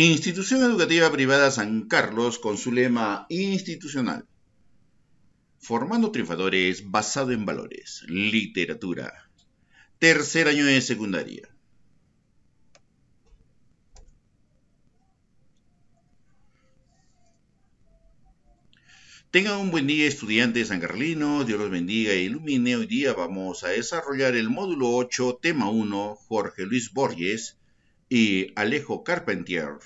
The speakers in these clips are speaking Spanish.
Institución Educativa Privada San Carlos con su lema institucional. Formando triunfadores basado en valores. Literatura. Tercer año de secundaria. Tengan un buen día, estudiantes sancarlinos. Dios los bendiga e ilumine. Hoy día vamos a desarrollar el módulo 8, tema 1, Jorge Luis Borges y Alejo Carpentier.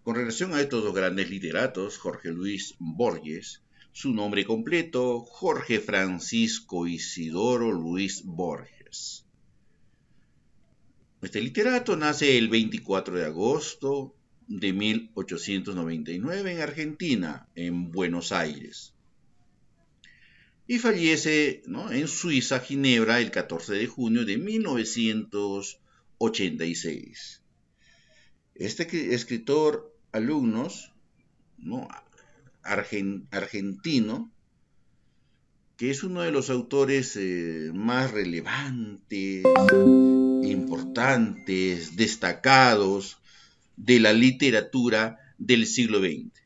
Con relación a estos dos grandes literatos, Jorge Luis Borges, su nombre completo, Jorge Francisco Isidoro Luis Borges. Este literato nace el 24 de agosto de 1899 en Argentina, en Buenos Aires. Y fallece en Suiza, Ginebra, el 14 de junio de 1986. Este escritor, alumnos, argentino, que es uno de los autores más relevantes, importantes, destacados de la literatura del siglo XX.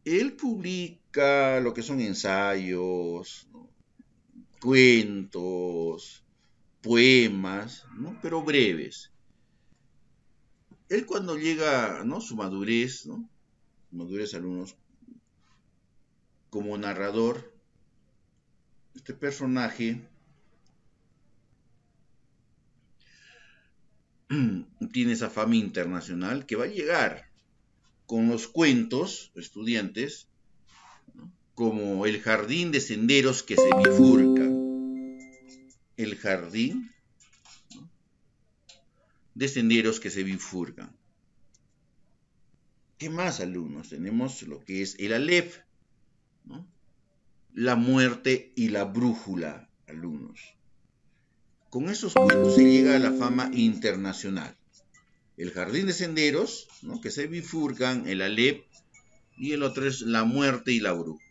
Él publica lo que son ensayos, cuentos, poemas, pero breves. Él cuando llega su madurez, alumnos, como narrador, este personaje tiene esa fama internacional que va a llegar con los cuentos, estudiantes, como El jardín de senderos que se bifurcan. El jardín de senderos que se bifurcan. ¿Qué más, alumnos? Tenemos lo que es el Aleph, La muerte y la brújula, alumnos. Con esos cuentos se llega a la fama internacional. El jardín de senderos, que se bifurcan, el Aleph, y el otro es La muerte y la brújula.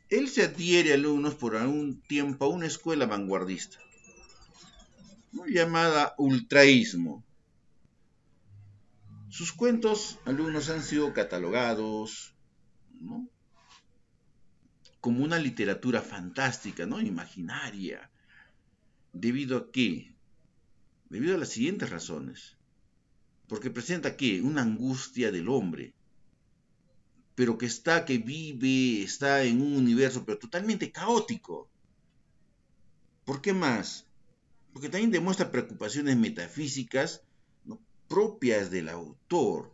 Él se adhiere, alumnos, por algún tiempo a una escuela vanguardista, llamada ultraísmo. Sus cuentos, alumnos, han sido catalogados como una literatura fantástica, imaginaria. ¿Debido a qué? Debido a las siguientes razones. Porque presenta ¿qué? Una angustia del hombre, pero que vive, está en un universo, pero totalmente caótico. ¿Por qué más? Porque también demuestra preocupaciones metafísicas propias del autor,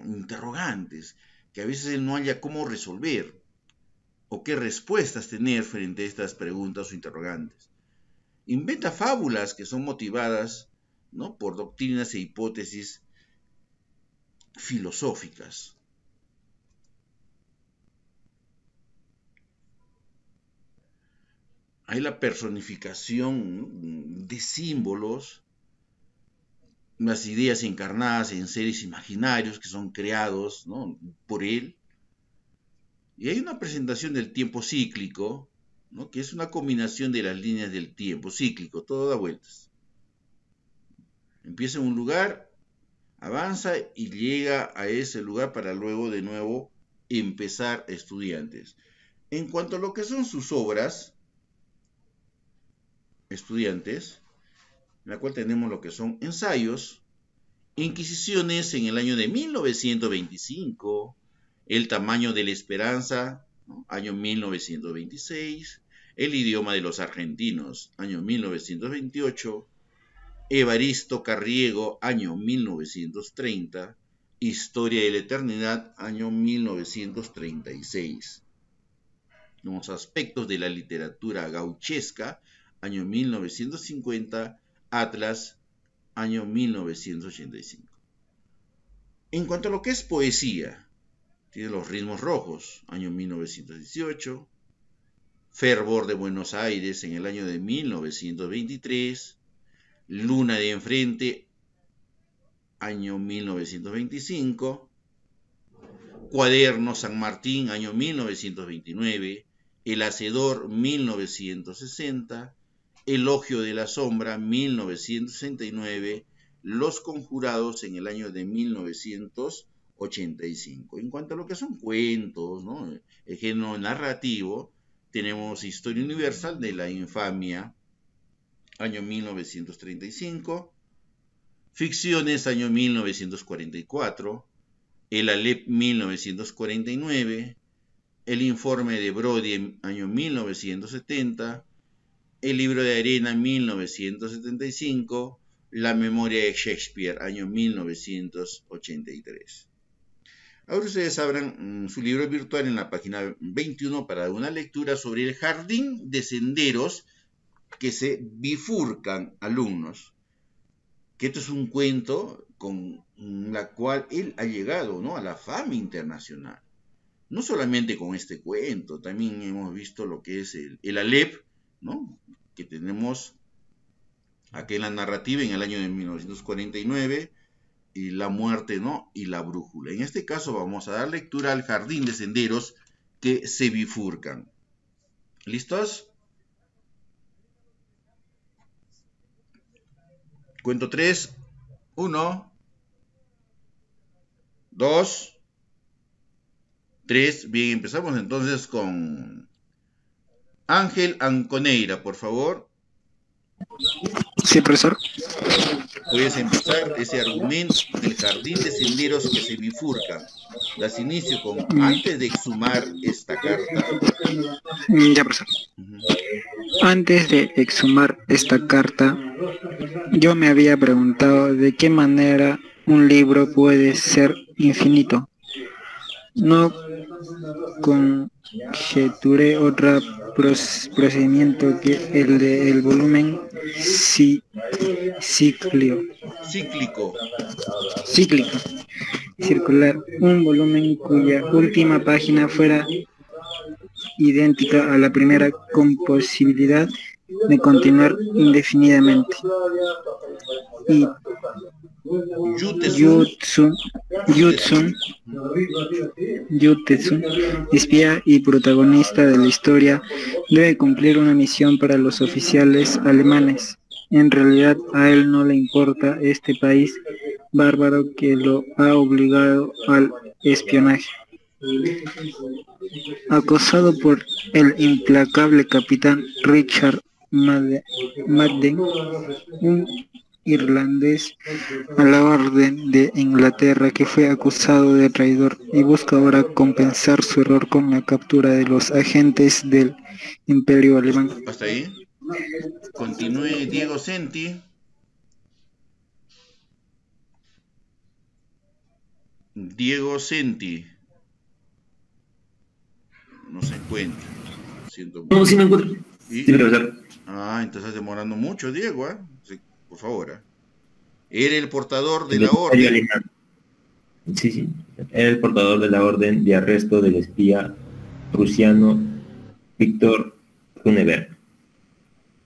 interrogantes, que a veces él no haya cómo resolver, o qué respuestas tener frente a estas preguntas o interrogantes. Inventa fábulas que son motivadas por doctrinas e hipótesis filosóficas. Hay la personificación de símbolos, las ideas encarnadas en seres imaginarios que son creados por él. Y hay una presentación del tiempo cíclico, que es una combinación de las líneas del tiempo cíclico, todo da vueltas. Empieza en un lugar, avanza y llega a ese lugar para luego de nuevo empezar estudiantes. En cuanto a lo que son sus obras, estudiantes, en la cual tenemos lo que son ensayos, Inquisiciones en el año de 1925, El tamaño de la esperanza, año 1926, El idioma de los argentinos, año 1928, Evaristo Carriego, año 1930, Historia de la eternidad, año 1936. Los aspectos de la literatura gauchesca, año 1950, Atlas, año 1985. En cuanto a lo que es poesía, tiene Los ritmos rojos, año 1918, Fervor de Buenos Aires en el año de 1923, Luna de enfrente, año 1925, Cuaderno San Martín, año 1929, El Hacedor, 1960, Elogio de la Sombra, 1969, Los Conjurados en el año de 1985. En cuanto a lo que son cuentos, ¿no?, el género narrativo, tenemos Historia Universal de la Infamia, año 1935, Ficciones, año 1944, El Alep, 1949, El Informe de Brody, año 1970, El Libro de Arena, 1975, La Memoria de Shakespeare, año 1983. Ahora ustedes abran su libro virtual en la página 21 para una lectura sobre el jardín de senderos que se bifurcan, alumnos. Que esto es un cuento con la cual él ha llegado, ¿no?, a la fama internacional. No solamente con este cuento, también hemos visto lo que es el Alep, ¿no?, que tenemos aquí en la narrativa en el año de 1949, y La Muerte, ¿no?, y La Brújula. En este caso vamos a dar lectura al jardín de senderos que se bifurcan. ¿Listos? Cuento 3, 1, 2, 3. Bien, empezamos entonces con Ángel Anconeira, por favor. Sí, profesor. Puedes empezar ese argumento del jardín de senderos que se bifurcan. Das inicio con antes de exhumar esta carta. Ya, profesor. Antes de exhumar esta carta, yo me había preguntado de qué manera un libro puede ser infinito. No conjeturé otro procedimiento que el del volumen cíclico, circular, un volumen cuya última página fuera idéntica a la primera, con posibilidad de continuar indefinidamente. Y Jutsu, espía y protagonista de la historia, debe cumplir una misión para los oficiales alemanes. En realidad a él no le importa este país bárbaro que lo ha obligado al espionaje. Acosado por el implacable capitán Richard Madden, un irlandés a la orden de Inglaterra que fue acusado de traidor y busca ahora compensar su error con la captura de los agentes del Imperio Alemán. Hasta ahí. Continúe Diego Senti. Diego Senti. No se encuentra. Siento mucho. No, sí me encuentro. ¿Y? Sí, profesor. Entonces estás demorando mucho, Diego, ¿eh? Sí, por favor. Era el portador de El la orden. alemán. Sí. Era el portador de la orden de arresto del espía prusiano Víctor Runeberg,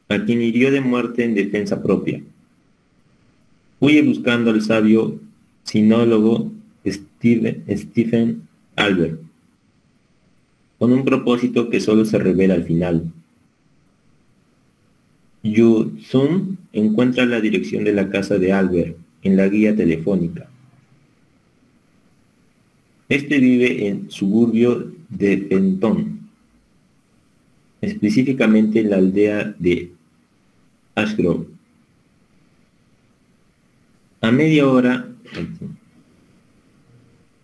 a quien hirió de muerte en defensa propia. Huye buscando al sabio sinólogo Stephen Albert, con un propósito que solo se revela al final. Yu Sun encuentra la dirección de la casa de Albert en la guía telefónica. Este vive en suburbio de Fenton, específicamente en la aldea de Ashgrove. A media hora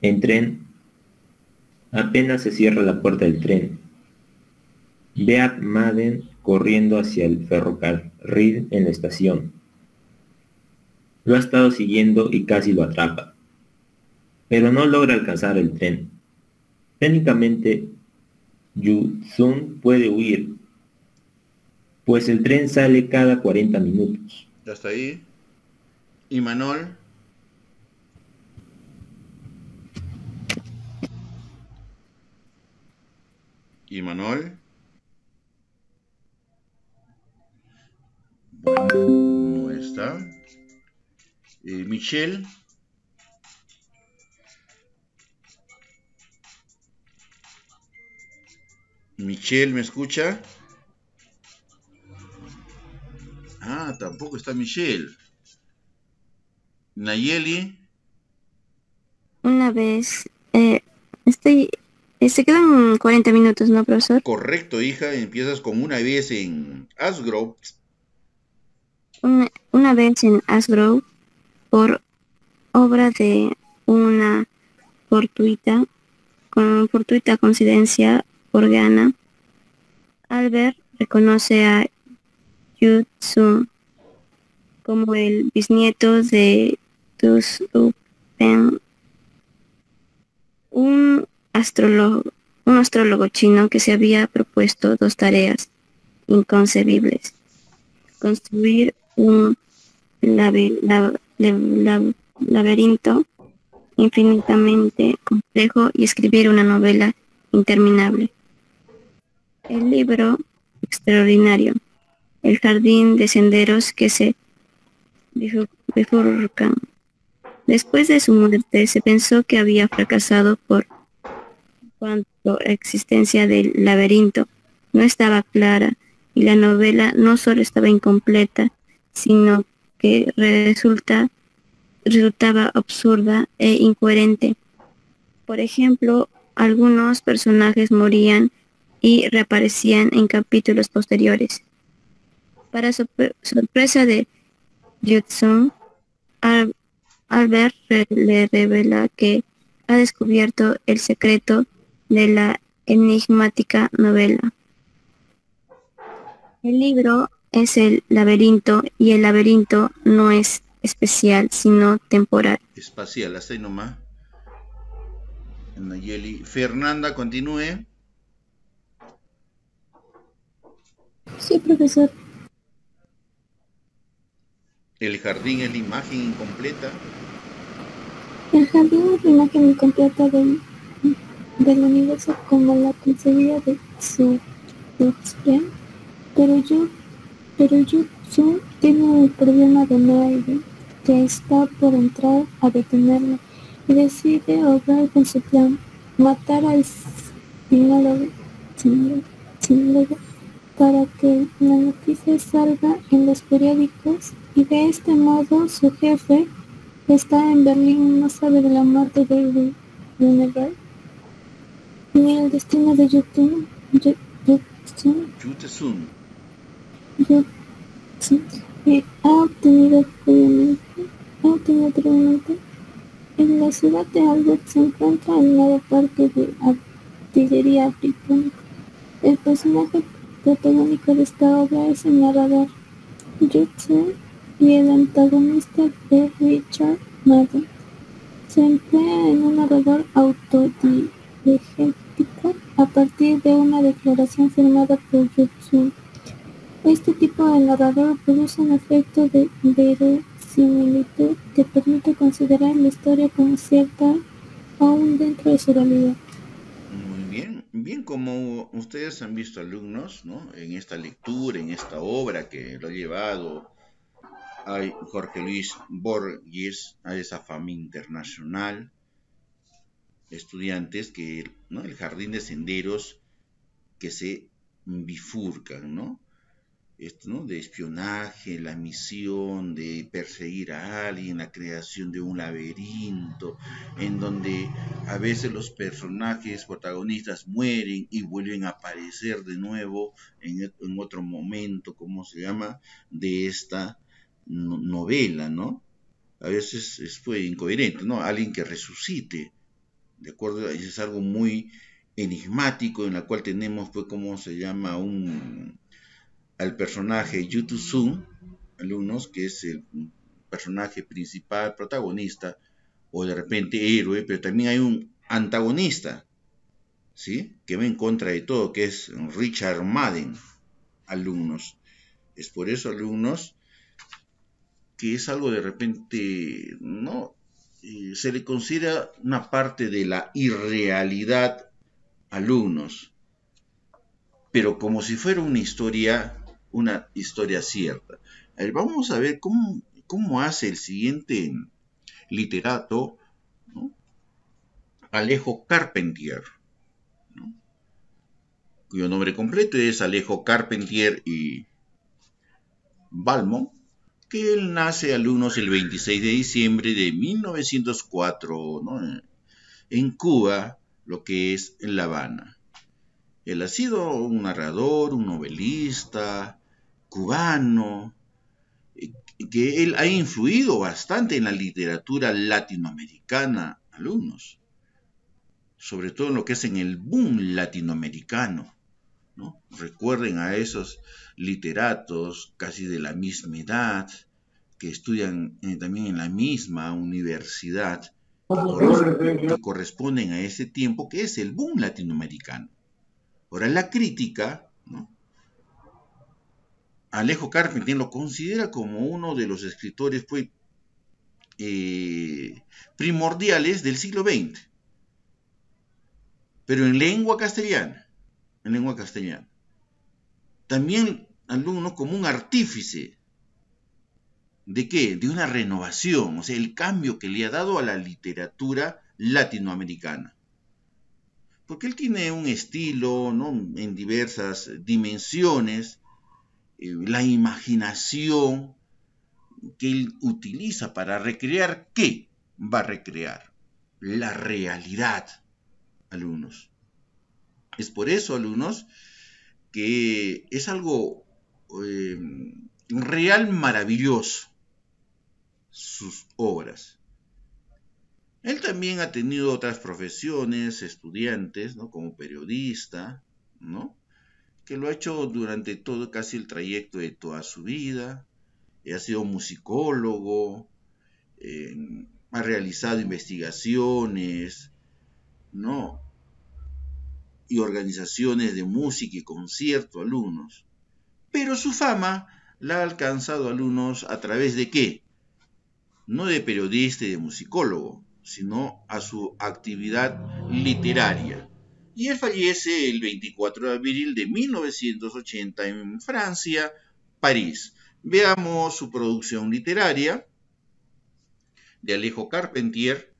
en tren, apenas se cierra la puerta del tren, ve a Madden corriendo hacia el ferrocarril en la estación. Lo ha estado siguiendo y casi lo atrapa, pero no logra alcanzar el tren. Técnicamente, Yu Sun puede huir, pues el tren sale cada 40 minutos. Ya está ahí. ¿Y Manol? ¿Y Manol? Bueno, no está. Michelle. Michelle, ¿me escucha? Ah, tampoco está Michelle. Nayeli. Una vez, se quedan 40 minutos, ¿no, profesor? Correcto, hija. Empiezas con una vez en Asgrove. Una vez en Asgrove, por obra de una fortuita coincidencia organa, Albert reconoce a Yu-Tsun como el bisnieto de Tu-Pen, un astrólogo chino que se había propuesto dos tareas inconcebibles: construir un laberinto infinitamente complejo y escribir una novela interminable. El libro extraordinario, El jardín de senderos que se bifurcan. Después de su muerte se pensó que había fracasado por cuanto la existencia del laberinto no estaba clara y la novela no solo estaba incompleta, sino que resultaba absurda e incoherente. Por ejemplo, algunos personajes morían y reaparecían en capítulos posteriores. Para sorpresa de Yu-Tsun, Albert le revela que ha descubierto el secreto de la enigmática novela. El libro es el laberinto y el laberinto no es espacial, sino temporal. Espacial, hasta ahí nomás. Nayeli. Fernanda, continúe. Sí, profesor. El jardín es la imagen incompleta. El jardín es la imagen incompleta del universo como la concebida de Shakespeare, pero Yu-Tsun tiene el problema de Naide, que está por entrar a detenerlo, y decide obrar con su plan: matar al sinólogo para que la noticia salga en los periódicos, y de este modo su jefe, que está en Berlín, no sabe de la muerte de Runeberg ni el destino de Yu-Tsun. Ha obtenido previamente. En la ciudad de Albert se encuentra el nuevo parque de artillería británico. El personaje protagónico de esta obra es el narrador Yu-Tsun, y el antagonista de Richard Madden. Se emplea en un narrador autodiegético a partir de una declaración firmada por Yu-Tsun. Este tipo de narrador produce un efecto de verosimilitud que permite considerar la historia como cierta aún dentro de su realidad. Muy bien, bien, como ustedes han visto, alumnos, ¿no? En esta lectura, en esta obra que lo ha llevado a Jorge Luis Borges a esa fama internacional, estudiantes que, ¿no? El jardín de senderos que se bifurcan, ¿no? Esto, ¿no? De espionaje, la misión de perseguir a alguien, la creación de un laberinto, en donde a veces los personajes protagonistas mueren y vuelven a aparecer de nuevo en otro momento, ¿cómo se llama?, de esta novela, ¿no? A veces fue incoherente, ¿no? Alguien que resucite, ¿de acuerdo? Es algo muy enigmático, en la cual tenemos, pues, ¿cómo se llama?, al personaje Yu-Tsun, alumnos, que es el personaje principal, protagonista, o de repente héroe, pero también hay un antagonista, ¿sí?, que va en contra de todo, que es Richard Madden, alumnos. Es por eso, alumnos, que es algo de repente, ¿no? Se le considera una parte de la irrealidad, alumnos, pero como si fuera una historia cierta. A ver, vamos a ver cómo hace el siguiente literato, ¿no? Alejo Carpentier, ¿no? cuyo nombre completo es Alejo Carpentier y Balmont, que él nace alumnos el 26 de diciembre de 1904, ¿no? En Cuba, lo que es en La Habana. Él ha sido un narrador, un novelista cubano, que él ha influido bastante en la literatura latinoamericana, alumnos, sobre todo en lo que es en el boom latinoamericano, ¿no? Recuerden a esos literatos casi de la misma edad, que estudian también en la misma universidad, que corresponden a ese tiempo que es el boom latinoamericano. Ahora, la crítica, ¿no? Alejo Carpentier lo considera como uno de los escritores pues, primordiales del siglo XX, pero en lengua castellana. También alumno como un artífice. ¿De qué? De una renovación, o sea, el cambio que le ha dado a la literatura latinoamericana. Porque él tiene un estilo, ¿no? En diversas dimensiones, la imaginación que él utiliza para recrear, ¿qué va a recrear? La realidad, alumnos. Es por eso, alumnos, que es algo real maravilloso, sus obras. Él también ha tenido otras profesiones, estudiantes, ¿no? Como periodista, ¿no? Que lo ha hecho durante todo casi el trayecto de toda su vida. Ha sido musicólogo, ha realizado investigaciones, ¿no? Y organizaciones de música y concierto, alumnos. Pero su fama la ha alcanzado, alumnos, a través de ¿qué? No de periodista y de musicólogo, sino a su actividad literaria. Y él fallece el 24 de abril de 1980 en Francia, París. Veamos su producción literaria de Alejo Carpentier,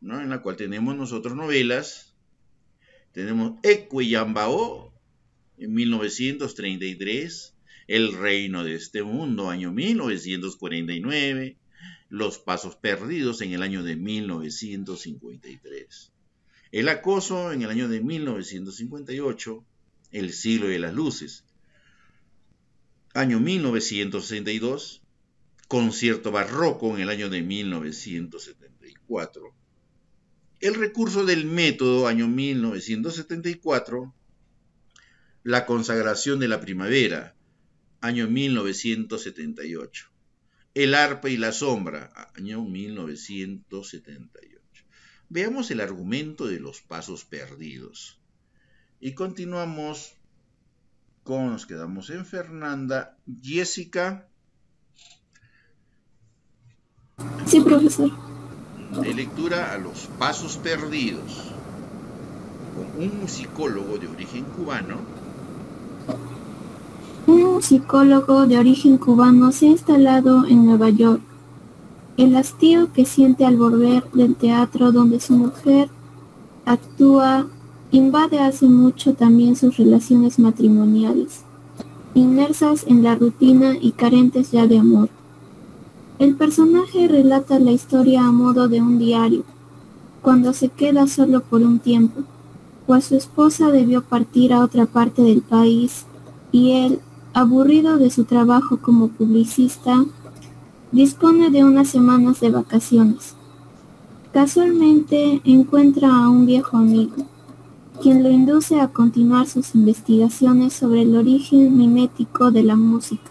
¿no? En la cual tenemos nosotros novelas. Tenemos Ecueyambao, en 1933, El reino de este mundo, año 1949, Los pasos perdidos en el año de 1953. El acoso en el año de 1958, El siglo de las luces. Año 1962, Concierto barroco en el año de 1974. El recurso del método, año 1974. La consagración de la primavera, año 1978. El arpa y la sombra, año 1978. Veamos el argumento de Los pasos perdidos. Y continuamos nos quedamos en Fernanda. Jessica. Sí, profesor. De lectura a Los pasos perdidos, con un musicólogo de origen cubano. Un musicólogo de origen cubano se ha instalado en Nueva York. El hastío que siente al volver del teatro donde su mujer actúa invade hace mucho también sus relaciones matrimoniales, inmersas en la rutina y carentes ya de amor. El personaje relata la historia a modo de un diario, cuando se queda solo por un tiempo, pues su esposa debió partir a otra parte del país y él, aburrido de su trabajo como publicista, dispone de unas semanas de vacaciones. Casualmente encuentra a un viejo amigo, quien lo induce a continuar sus investigaciones sobre el origen mimético de la música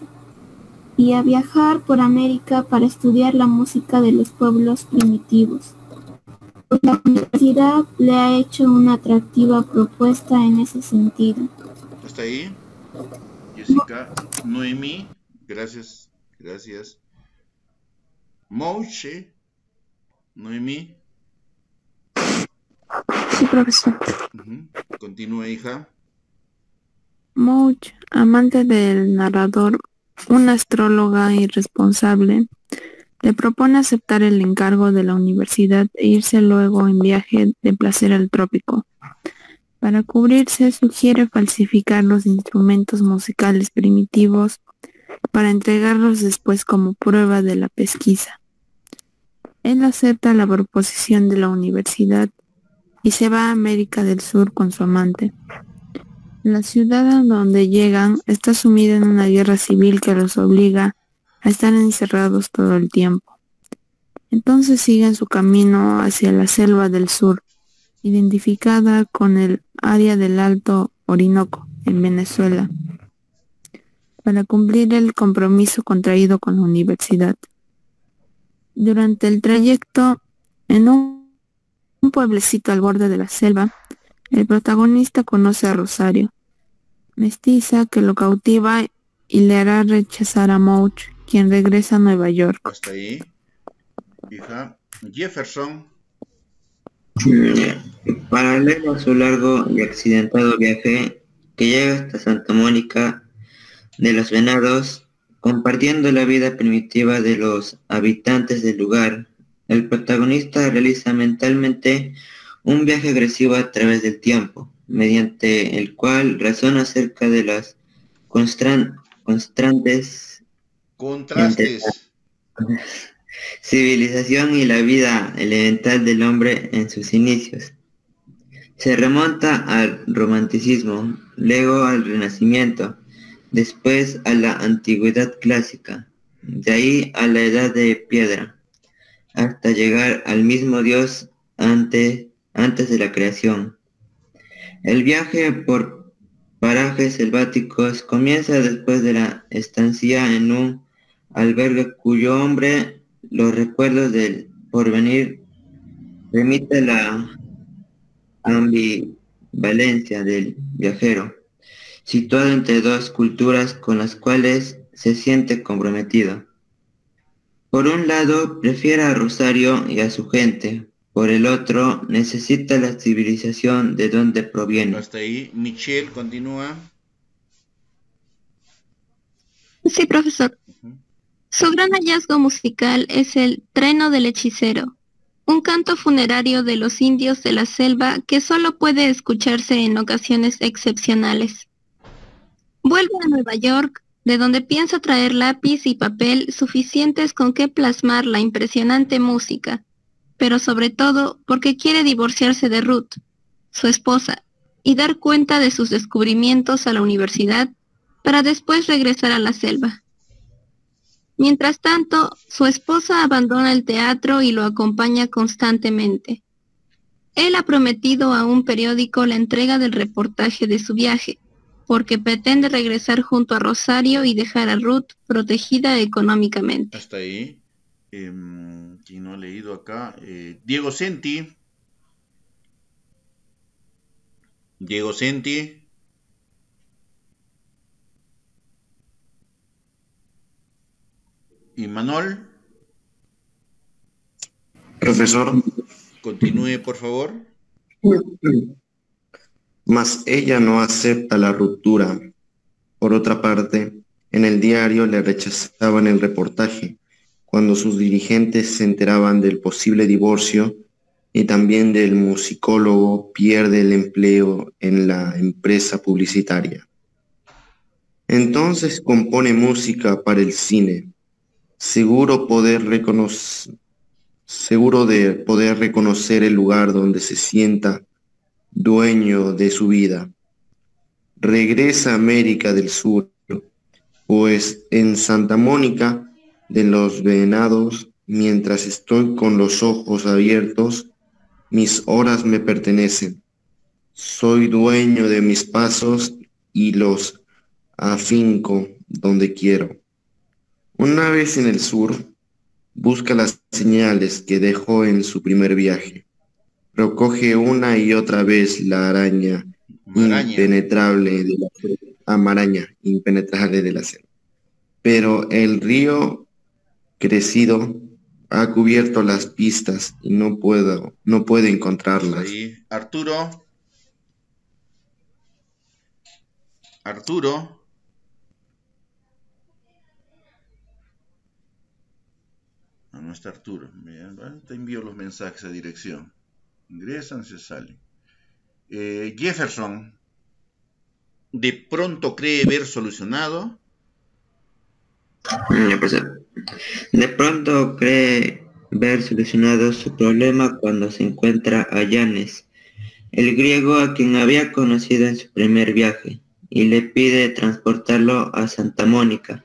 y a viajar por América para estudiar la música de los pueblos primitivos. La universidad le ha hecho una atractiva propuesta en ese sentido. ¿Hasta ahí? Jessica. Noemí, gracias. Mouche, Noemí. Sí, profesor. Continúa, hija. Mouche, amante del narrador, una astróloga irresponsable, le propone aceptar el encargo de la universidad e irse luego en viaje de placer al trópico. Para cubrirse, sugiere falsificar los instrumentos musicales primitivos para entregarlos después como prueba de la pesquisa. Él acepta la proposición de la universidad y se va a América del Sur con su amante. La ciudad a donde llegan está sumida en una guerra civil que los obliga a estar encerrados todo el tiempo. Entonces siguen su camino hacia la selva del sur, identificada con el área del Alto Orinoco, en Venezuela, para cumplir el compromiso contraído con la universidad. Durante el trayecto, en un pueblecito al borde de la selva, el protagonista conoce a Rosario, mestiza que lo cautiva y le hará rechazar a Mouch, quien regresa a Nueva York. Hasta ahí. Hija. Jefferson. Paralelo a su largo y accidentado viaje, que llega hasta Santa Mónica de los Venados, compartiendo la vida primitiva de los habitantes del lugar, el protagonista realiza mentalmente un viaje agresivo a través del tiempo, mediante el cual razona acerca de las constantes entre Contrastes. la civilización y la vida elemental del hombre en sus inicios. Se remonta al romanticismo, luego al renacimiento, después a la antigüedad clásica, de ahí a la edad de piedra, hasta llegar al mismo Dios antes de la creación. El viaje por parajes selváticos comienza después de la estancia en un albergue cuyo hombre los recuerdos del porvenir remite la ambivalencia del viajero, situado entre dos culturas con las cuales se siente comprometido. Por un lado, prefiere a Rosario y a su gente, por el otro, necesita la civilización de donde proviene. Hasta ahí. Michelle, continúa. Sí, profesor. Su gran hallazgo musical es el Treno del Hechicero, un canto funerario de los indios de la selva que solo puede escucharse en ocasiones excepcionales. Vuelve a Nueva York, de donde piensa traer lápiz y papel suficientes con que plasmar la impresionante música, pero sobre todo porque quiere divorciarse de Ruth, su esposa, y dar cuenta de sus descubrimientos a la universidad para después regresar a la selva. Mientras tanto, su esposa abandona el teatro y lo acompaña constantemente. Él ha prometido a un periódico la entrega del reportaje de su viaje, porque pretende regresar junto a Rosario y dejar a Ruth protegida económicamente. Hasta ahí. ¿Quién no ha leído acá? Diego Senti. Diego Senti. Y Manol. Profesor, Continúe, por favor. mas ella no acepta la ruptura. Por otra parte, en el diario le rechazaban el reportaje cuando sus dirigentes se enteraban del posible divorcio y también del musicólogo pierde el empleo en la empresa publicitaria. Entonces compone música para el cine, seguro de poder reconocer el lugar donde se sienta dueño de su vida. Regresa a América del Sur, pues en Santa Mónica de los Venados, mientras estoy con los ojos abiertos, mis horas me pertenecen. Soy dueño de mis pasos y los afinco donde quiero. Una vez en el sur, busca las señales que dejó en su primer viaje. Recoge una y otra vez la Maraña. impenetrable de la selva. Pero el río crecido ha cubierto las pistas y no puede encontrarlas. Ahí. Arturo. Arturo. No está Arturo. Bien, te envío los mensajes a dirección. Ingresan, se salen. Jefferson de pronto cree ver solucionado. De pronto cree ver solucionado su problema cuando se encuentra a Yanes, el griego a quien había conocido en su primer viaje, y le pide transportarlo a Santa Mónica.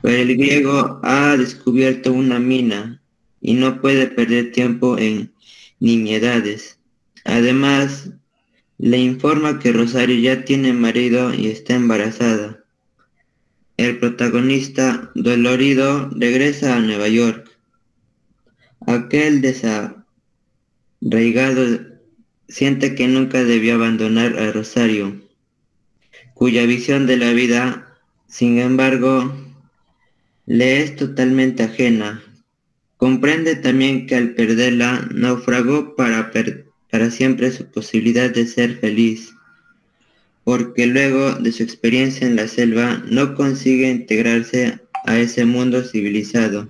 Pero el griego ha descubierto una mina y no puede perder tiempo en nimiedades. Además, le informa que Rosario ya tiene marido y está embarazada. El protagonista, dolorido, regresa a Nueva York. Aquel desarraigado siente que nunca debió abandonar a Rosario, cuya visión de la vida, sin embargo, le es totalmente ajena. Comprende también que al perderla, naufragó para siempre su posibilidad de ser feliz, porque luego de su experiencia en la selva no consigue integrarse a ese mundo civilizado,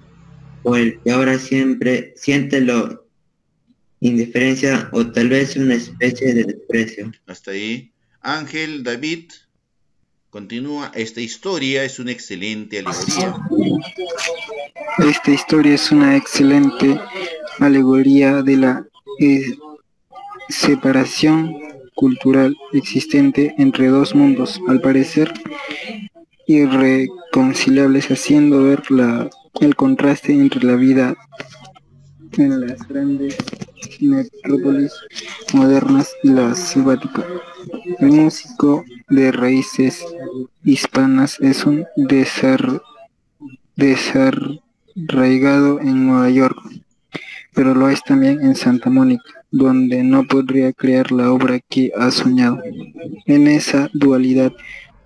por el que ahora siempre siente indiferencia o tal vez una especie de desprecio. Hasta ahí. Ángel, David, continúa. Esta historia es una excelente alegoría. Esta historia es una excelente alegoría de la separación cultural existente entre dos mundos, al parecer irreconciliables, haciendo ver el contraste entre la vida en las grandes metrópolis modernas y la selvática. El músico de raíces hispanas es un desarraigado en Nueva York, pero lo es también en Santa Mónica, donde no podría crear la obra que ha soñado. En esa dualidad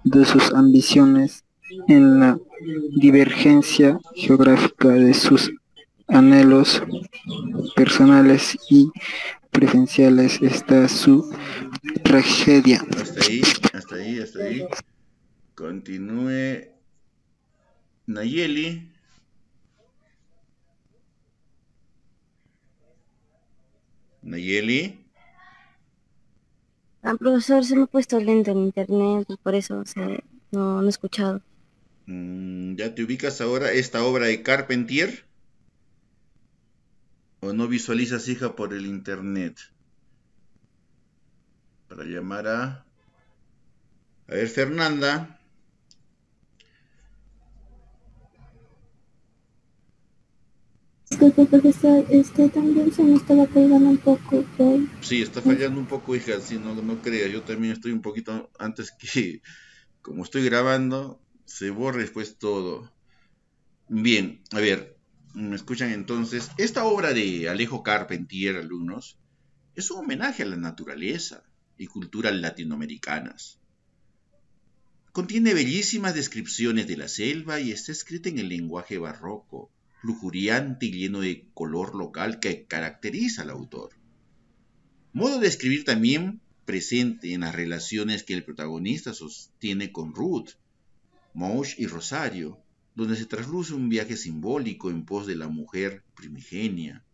de sus ambiciones, en la divergencia geográfica de sus anhelos personales y preferenciales, está su tragedia. Hasta ahí. Continúe. Nayeli. Profesor, se me ha puesto lento en internet y por eso no he escuchado. ¿Ya te ubicas ahora esta obra de Carpentier? ¿O no visualizas, hija, por el internet? Para llamar a ver, Fernanda. Disculpe, profesor, también se me estaba pegando un poco. Sí, está fallando un poco, hija, sí, no creas, yo también estoy un poquito antes que, como estoy grabando, se borre después todo. Bien, a ver, ¿me escuchan entonces? Esta obra de Alejo Carpentier, alumnos, es un homenaje a la naturaleza y culturas latinoamericanas. Contiene bellísimas descripciones de la selva y está escrita en el lenguaje barroco, lujuriante y lleno de color local que caracteriza al autor. Modo de escribir también presente en las relaciones que el protagonista sostiene con Ruth, Mosh y Rosario, donde se trasluce un viaje simbólico en pos de la mujer primigenia.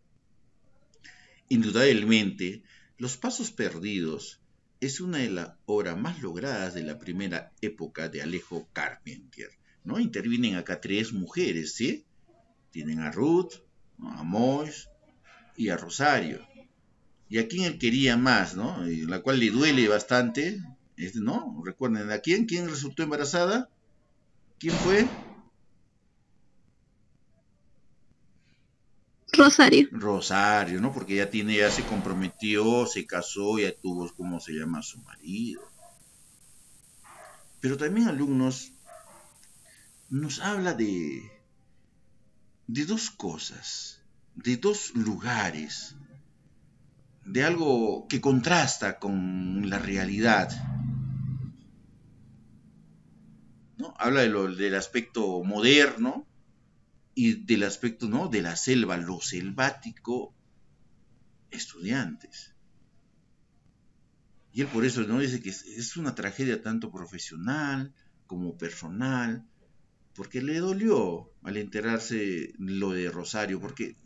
Indudablemente, Los Pasos Perdidos es una de las obras más logradas de la primera época de Alejo Carpentier, ¿no? Intervienen acá tres mujeres, ¿sí? Tienen a Ruth, a Mosh y a Rosario. Y a quien él quería más, ¿no? Y la cual le duele bastante, ¿no? Recuerden, ¿a quién? ¿Quién resultó embarazada? ¿Quién fue? Rosario, ¿no? Porque ya se comprometió, se casó, ya tuvo, ¿cómo se llama? Su marido. Pero también, alumnos, nos habla de dos cosas, de dos lugares, de algo que contrasta con la realidad, ¿no? Habla del aspecto moderno y del aspecto, ¿no?, de la selva, lo selvático, estudiantes. Y él por eso, ¿no?, dice que es una tragedia tanto profesional como personal, porque le dolió al enterarse lo de Rosario, porque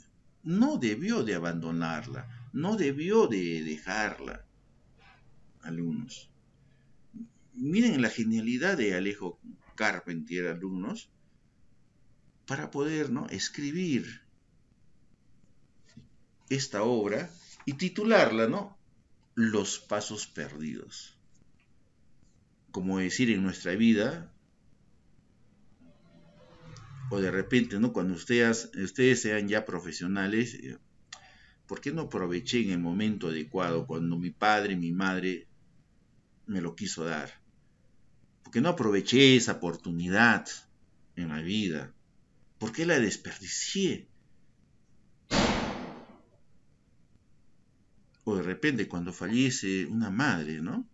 no debió de abandonarla, no debió de dejarla. alumnos. Miren la genialidad de Alejo Carpentier, alumnos, para poder, ¿no?, escribir esta obra y titularla, ¿no?, Los pasos perdidos. Como decir, en nuestra vida, o de repente, ¿no?, cuando ustedes sean ya profesionales, ¿por qué no aproveché en el momento adecuado cuando mi padre y mi madre me lo quiso dar? ¿Por qué no aproveché esa oportunidad en la vida? ¿Por qué la desperdicié? O de repente cuando fallece una madre, ¿no?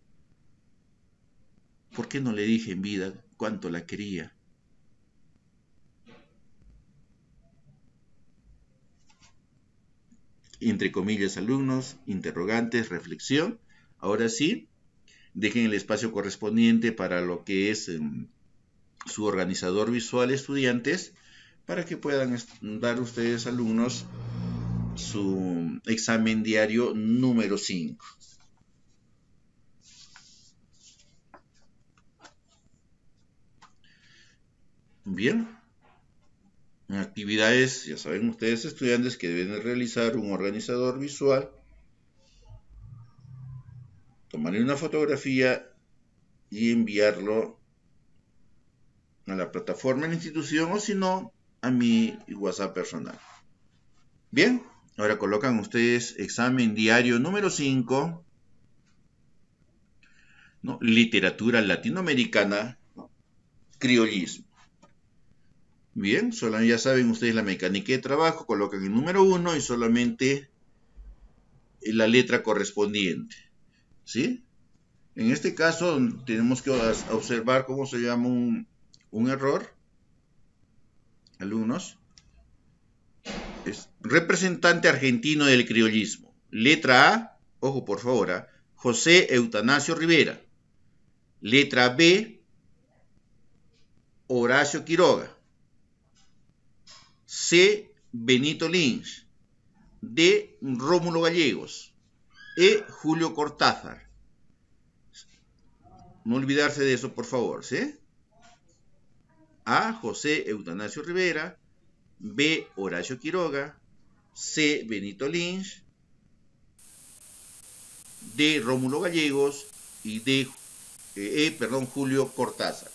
¿Por qué no le dije en vida cuánto la quería? Entre comillas, alumnos, interrogantes, reflexión. Ahora sí, dejen el espacio correspondiente para lo que es su organizador visual, estudiantes, para que puedan dar ustedes, alumnos, su examen diario número 5. Bien. Actividades, ya saben ustedes, estudiantes, que deben realizar un organizador visual, tomar una fotografía y enviarlo a la plataforma de la institución, o si no, a mi WhatsApp personal. Bien, ahora colocan ustedes examen diario número 5, ¿no?, literatura latinoamericana, ¿no?, criollismo. Bien, ya saben ustedes la mecánica de trabajo, colocan el número 1 y solamente la letra correspondiente, ¿sí? En este caso tenemos que observar cómo se llama un error, alumnos. Es representante argentino del criollismo. Letra A, ojo por favor, José Eutanasio Rivera. Letra B, Horacio Quiroga. C, Benito Lynch. D, Rómulo Gallegos. E, Julio Cortázar. No olvidarse de eso, por favor, ¿sí? A, José Eutanasio Rivera. B, Horacio Quiroga. C, Benito Lynch. D, Rómulo Gallegos. Y D, Julio Cortázar.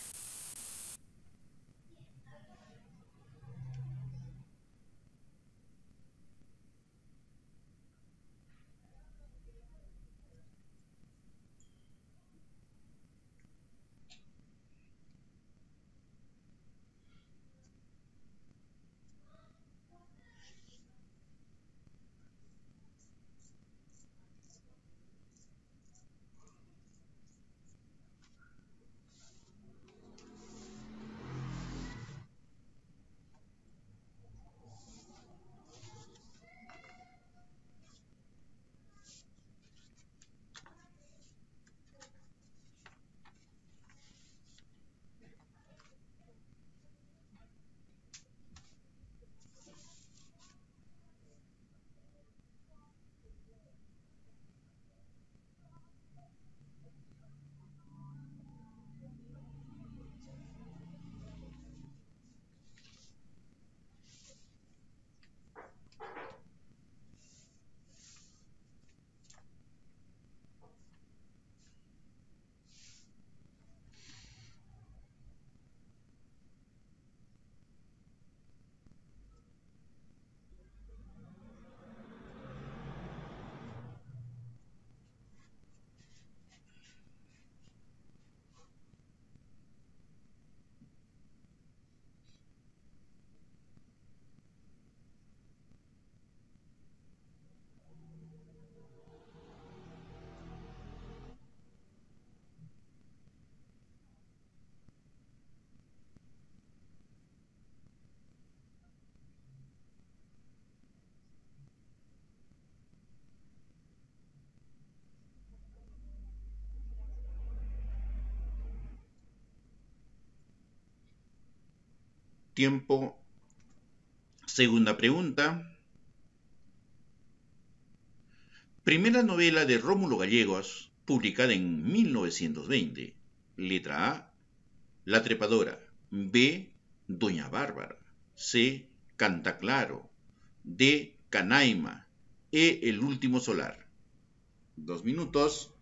Tiempo. Segunda pregunta. Primera novela de Rómulo Gallegos, publicada en 1920. Letra A, La Trepadora. B, Doña Bárbara. C, Canta Claro. D, Canaima. E, El Último Solar. 2 minutos.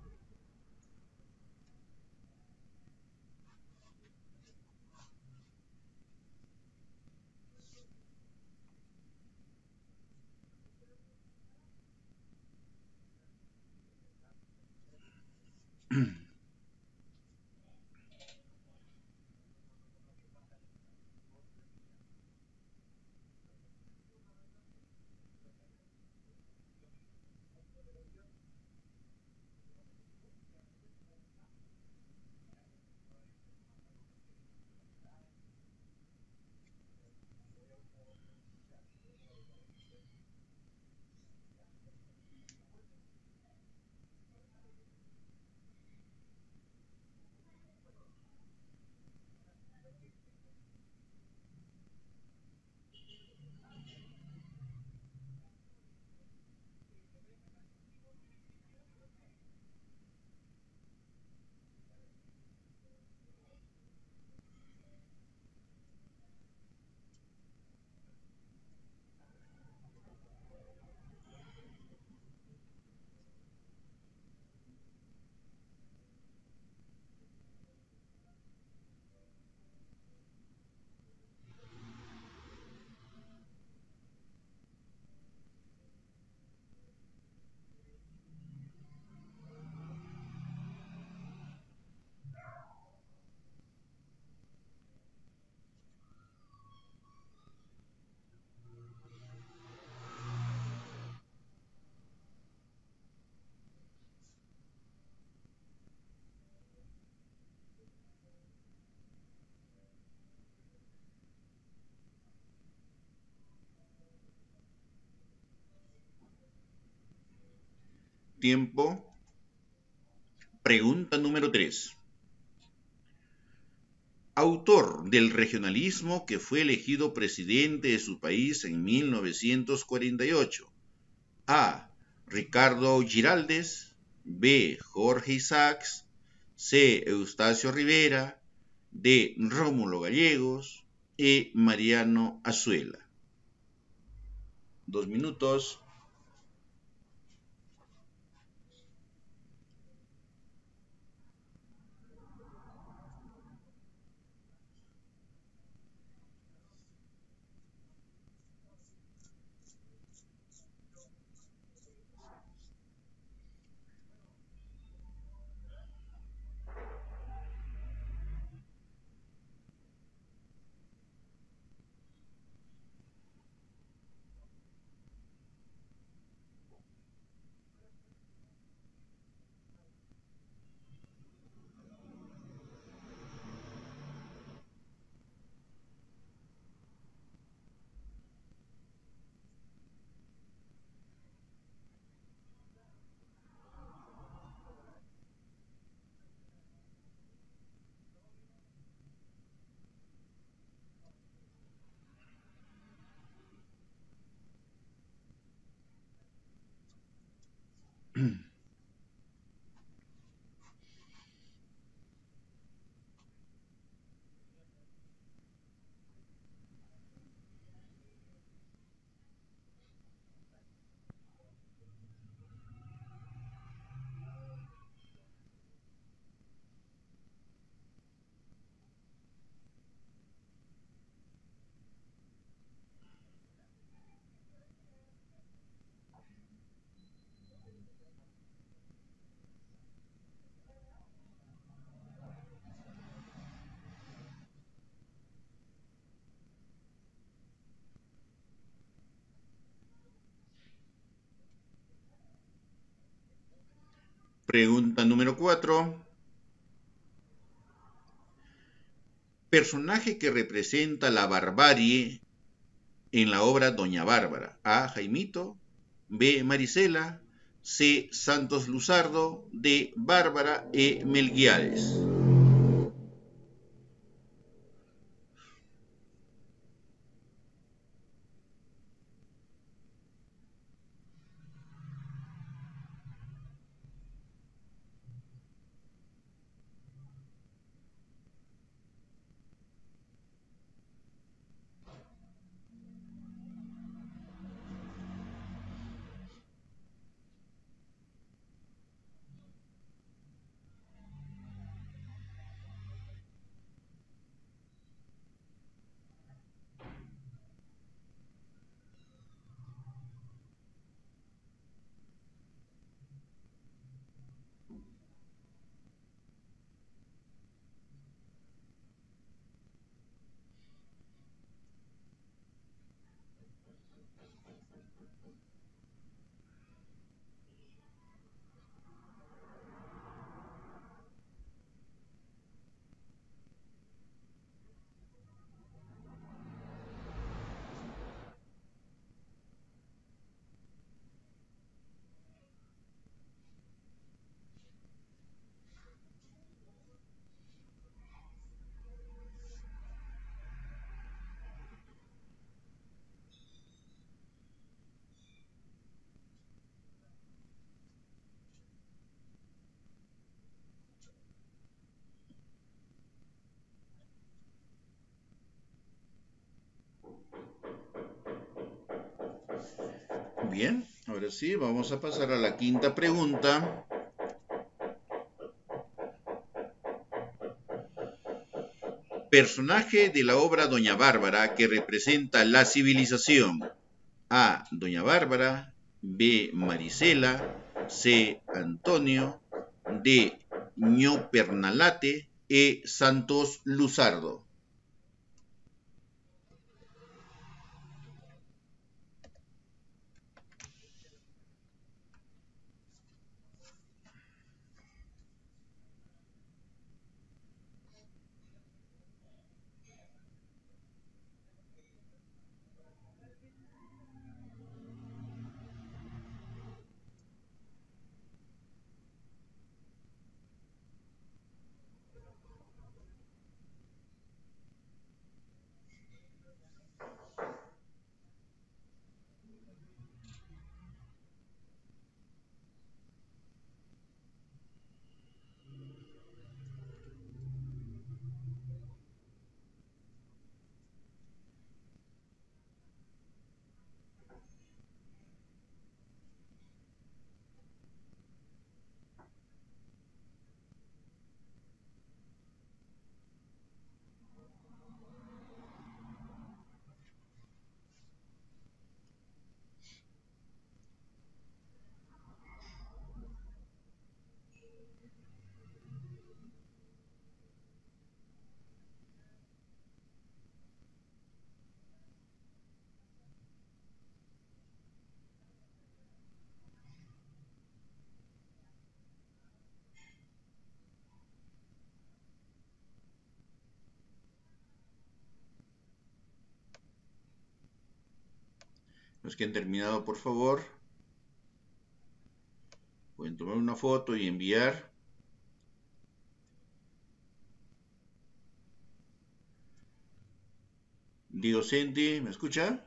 Tiempo. Pregunta número 3. Autor del regionalismo que fue elegido presidente de su país en 1948. A, Ricardo Giraldes. B, Jorge Isaacs. C, Eustacio Rivera. D, Rómulo Gallegos. E, Mariano Azuela. 2 minutos. Pregunta número 4. Personaje que representa la barbarie en la obra Doña Bárbara. A, Jaimito. B, Marisela. C, Santos Luzardo. D, Bárbara. E, Melquiades. bien, ahora sí, vamos a pasar a la quinta pregunta. Personaje de la obra Doña Bárbara que representa la civilización. A. Doña Bárbara. B. Marisela. C. Antonio. D. Ño Pernalate. E. Santos Luzardo. Los que han terminado, por favor, pueden tomar una foto y enviar. Diego Senti, ¿me escucha?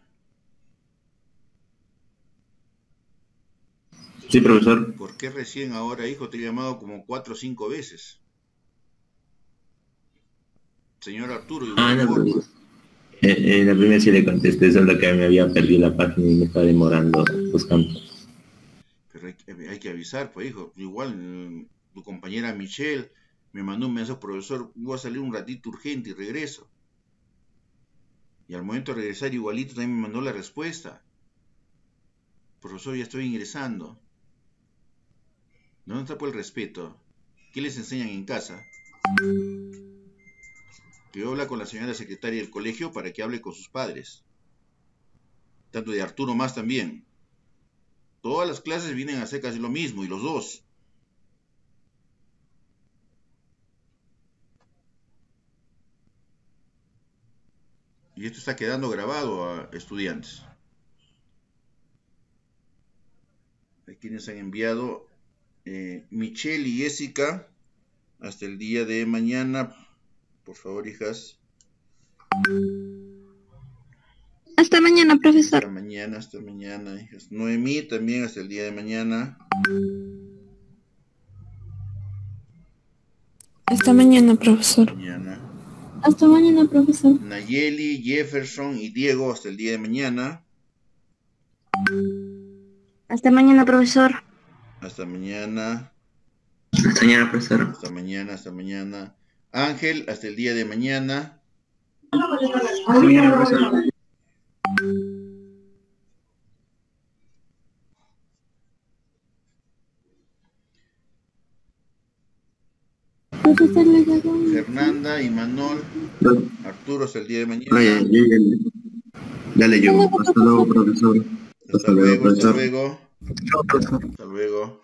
Sí, profesor. ¿Por qué recién ahora, hijo? Te he llamado como 4 o 5 veces. Señor Arturo, igual No, forma. En la primera sí le contesté, solo que me había perdido la página y me estaba demorando buscando. Pero hay que avisar, pues, hijo. Igual tu compañera Michelle me mandó un mensaje, profesor, voy a salir un ratito urgente y regreso. Y al momento de regresar igualito también me mandó la respuesta. Profesor, ya estoy ingresando. ¿Dónde está por el respeto? ¿Qué les enseñan en casa? Que habla con la señora secretaria del colegio para que hable con sus padres. Tanto de Arturo más también. Todas las clases vienen a hacer casi lo mismo, y los dos. Y esto está quedando grabado a estudiantes. Hay quienes han enviado Michelle y Jessica hasta el día de mañana. Por favor, hijas. Hasta mañana, profesor. Hasta mañana, hijas. Noemí también hasta el día de mañana. Hasta mañana, profesor. Mañana. Hasta mañana, profesor. Nayeli, Jefferson y Diego hasta el día de mañana. Hasta mañana, profesor. Hasta mañana. Hasta mañana, profesor. Hasta mañana, hasta mañana. Ángel, hasta el día de mañana. Hasta mañana, profesor. Profesor, le hago un... Fernanda y Manol. Arturo hasta el día de mañana. Ya le llevo. Hasta luego, profesor. Hasta luego, profesor. hasta luego. Chao, profesor. Hasta luego.